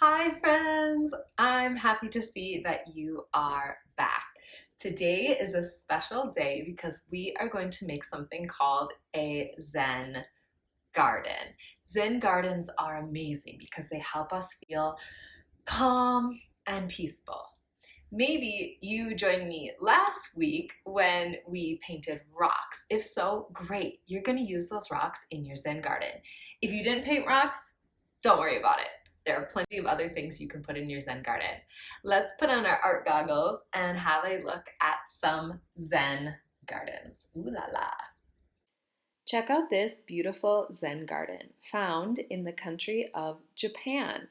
Hi, friends! I'm happy to see that you are back. Today is a special day because we are going to make something called a Zen Garden. Zen gardens are amazing because they help us feel calm and peaceful. Maybe you joined me last week when we painted rocks. If so, great. You're going to use those rocks in your Zen garden. If you didn't paint rocks, don't worry about it. There are plenty of other things you can put in your Zen garden. Let's put on our art goggles and have a look at some Zen gardens. Ooh la la. Check out this beautiful Zen garden found in the country of Japan.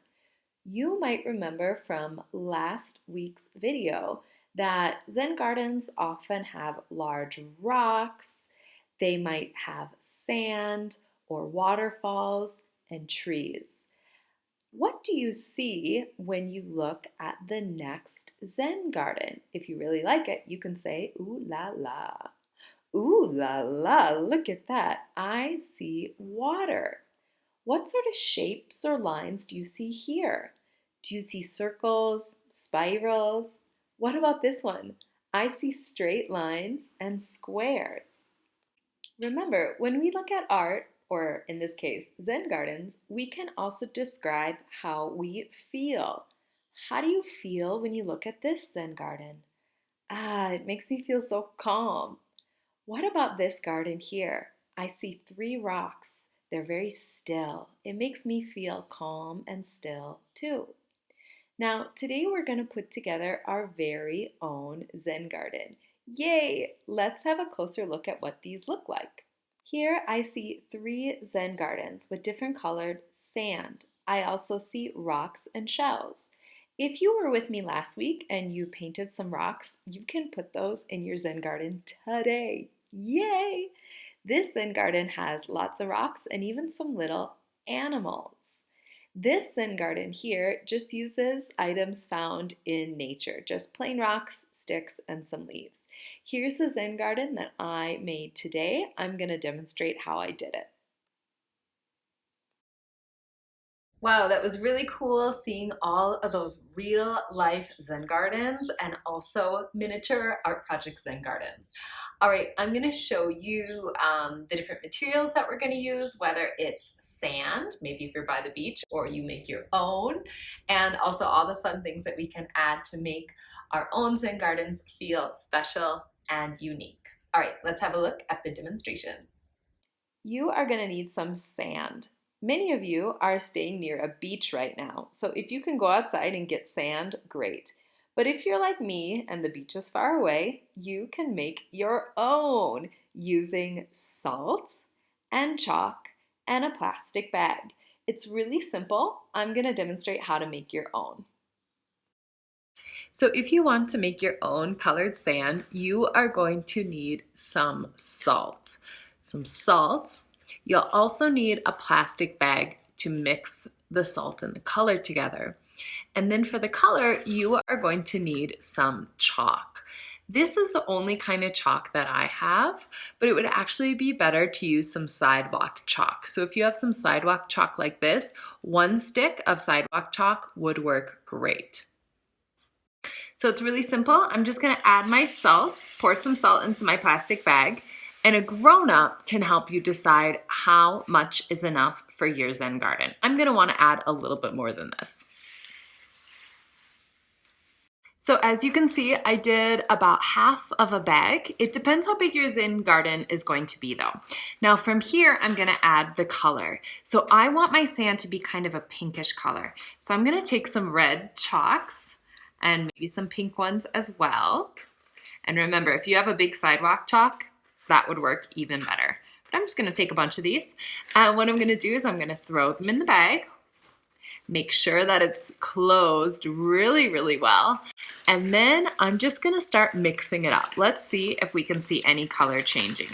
You might remember from last week's video that Zen gardens often have large rocks, they might have sand or waterfalls and trees. What do you see when you look at the next Zen garden? If you really like it, you can say, ooh la la. Ooh la la, look at that. I see water. What sort of shapes or lines do you see here? Do you see circles, spirals? What about this one? I see straight lines and squares. Remember, when we look at art, or in this case, Zen gardens, we can also describe how we feel. How do you feel when you look at this Zen garden? It makes me feel so calm. What about this garden here? I see three rocks. They're very still. It makes me feel calm and still too. Now, today we're going to put together our very own Zen garden. Yay! Let's have a closer look at what these look like. Here I see three Zen gardens with different colored sand. I also see rocks and shells. If you were with me last week and you painted some rocks, you can put those in your Zen garden today. Yay! This Zen garden has lots of rocks and even some little animals. This Zen garden here just uses items found in nature, just plain rocks, sticks, and some leaves. Here's the Zen garden that I made today. I'm going to demonstrate how I did it. Wow, that was really cool seeing all of those real life Zen gardens and also miniature art project Zen gardens. All right, I'm gonna show you the different materials that we're gonna use, whether it's sand, maybe if you're by the beach, or you make your own, and also all the fun things that we can add to make our own Zen gardens feel special and unique. All right, let's have a look at the demonstration. You are going to need some sand. Many of you are staying near a beach right now, so if you can go outside and get sand, great. But if you're like me and the beach is far away, you can make your own using salt and chalk and a plastic bag. It's really simple. I'm going to demonstrate how to make your own. So if you want to make your own colored sand, you are going to need some salt. Some salt. You'll also need a plastic bag to mix the salt and the color together. And then for the color, you are going to need some chalk. This is the only kind of chalk that I have, but it would actually be better to use some sidewalk chalk. So if you have some sidewalk chalk like this, one stick of sidewalk chalk would work great. So it's really simple. I'm just gonna add my salt, pour some salt into my plastic bag, and a grown-up can help you decide how much is enough for your Zen garden. I'm gonna wanna add a little bit more than this. So as you can see, I did about half of a bag. It depends how big your Zen garden is going to be though. Now from here, I'm gonna add the color. So I want my sand to be kind of a pinkish color. So I'm gonna take some red chalks and maybe some pink ones as well. And remember, if you have a big sidewalk chalk, that would work even better. But I'm just gonna take a bunch of these. And what I'm gonna do is I'm gonna throw them in the bag. Make sure that it's closed really, really well. And then I'm just gonna start mixing it up. Let's see if we can see any color changing.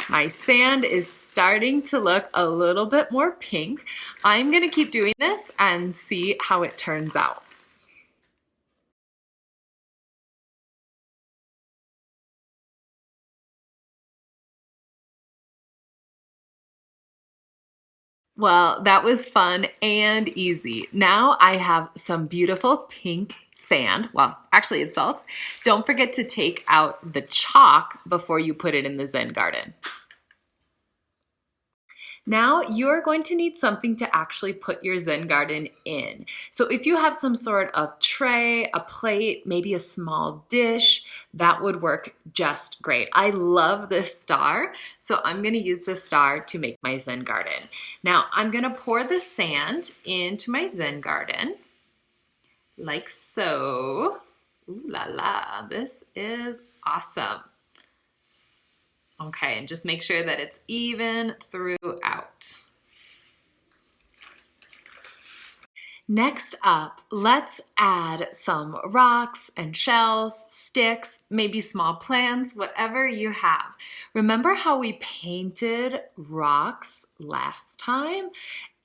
My sand is starting to look a little bit more pink. I'm gonna keep doing this and see how it turns out. Well, that was fun and easy. Now I have some beautiful pink sand. Well, actually, it's salt. Don't forget to take out the chalk before you put it in the Zen garden. Now you're going to need something to actually put your Zen garden in. So if you have some sort of tray, a plate, maybe a small dish, that would work just great. I love this star, so I'm gonna use this star to make my Zen garden. Now I'm gonna pour the sand into my Zen garden, like so. Ooh la la, this is awesome. Okay, and just make sure that it's even throughout. Next up, let's add some rocks and shells, sticks, maybe small plants, whatever you have. Remember how we painted rocks last time?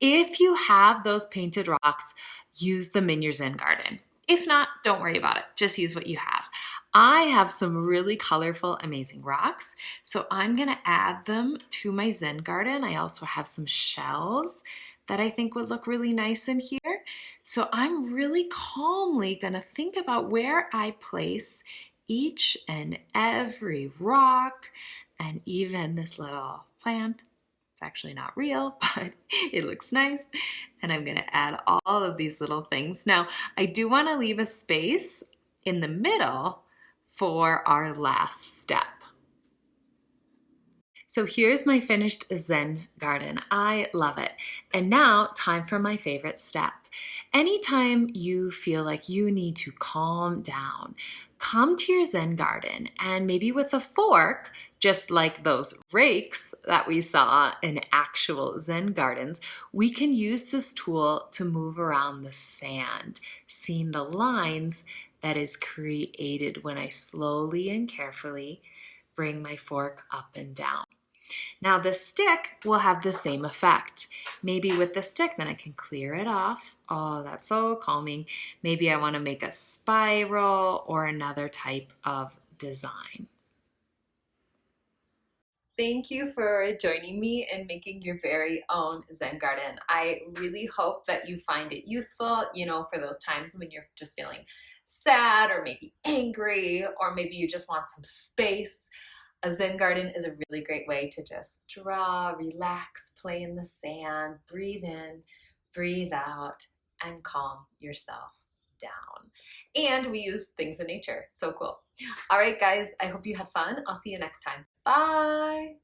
If you have those painted rocks, use them in your Zen garden. If not, don't worry about it. Just use what you have. I have some really colorful, amazing rocks, so I'm gonna add them to my Zen garden. I also have some shells that I think would look really nice in here. So I'm really calmly gonna think about where I place each and every rock and even this little plant. It's actually not real, but it looks nice. And I'm gonna add all of these little things. Now, I do wanna leave a space in the middle for our last step. So here's my finished Zen garden. I love it. And now, time for my favorite step. Anytime you feel like you need to calm down, come to your Zen garden and maybe with a fork, just like those rakes that we saw in actual Zen gardens, we can use this tool to move around the sand, seeing the lines that is created when I slowly and carefully bring my fork up and down. Now the stick will have the same effect. Maybe with the stick, then I can clear it off. Oh, that's so calming. Maybe I want to make a spiral or another type of design. Thank you for joining me in making your very own Zen garden. I really hope that you find it useful, for those times when you're just feeling sad or maybe angry, or maybe you just want some space. A Zen garden is a really great way to just draw, relax, play in the sand, breathe in, breathe out, and calm yourself down. And we use things in nature. So cool. All right, guys, I hope you had fun. I'll see you next time. Bye.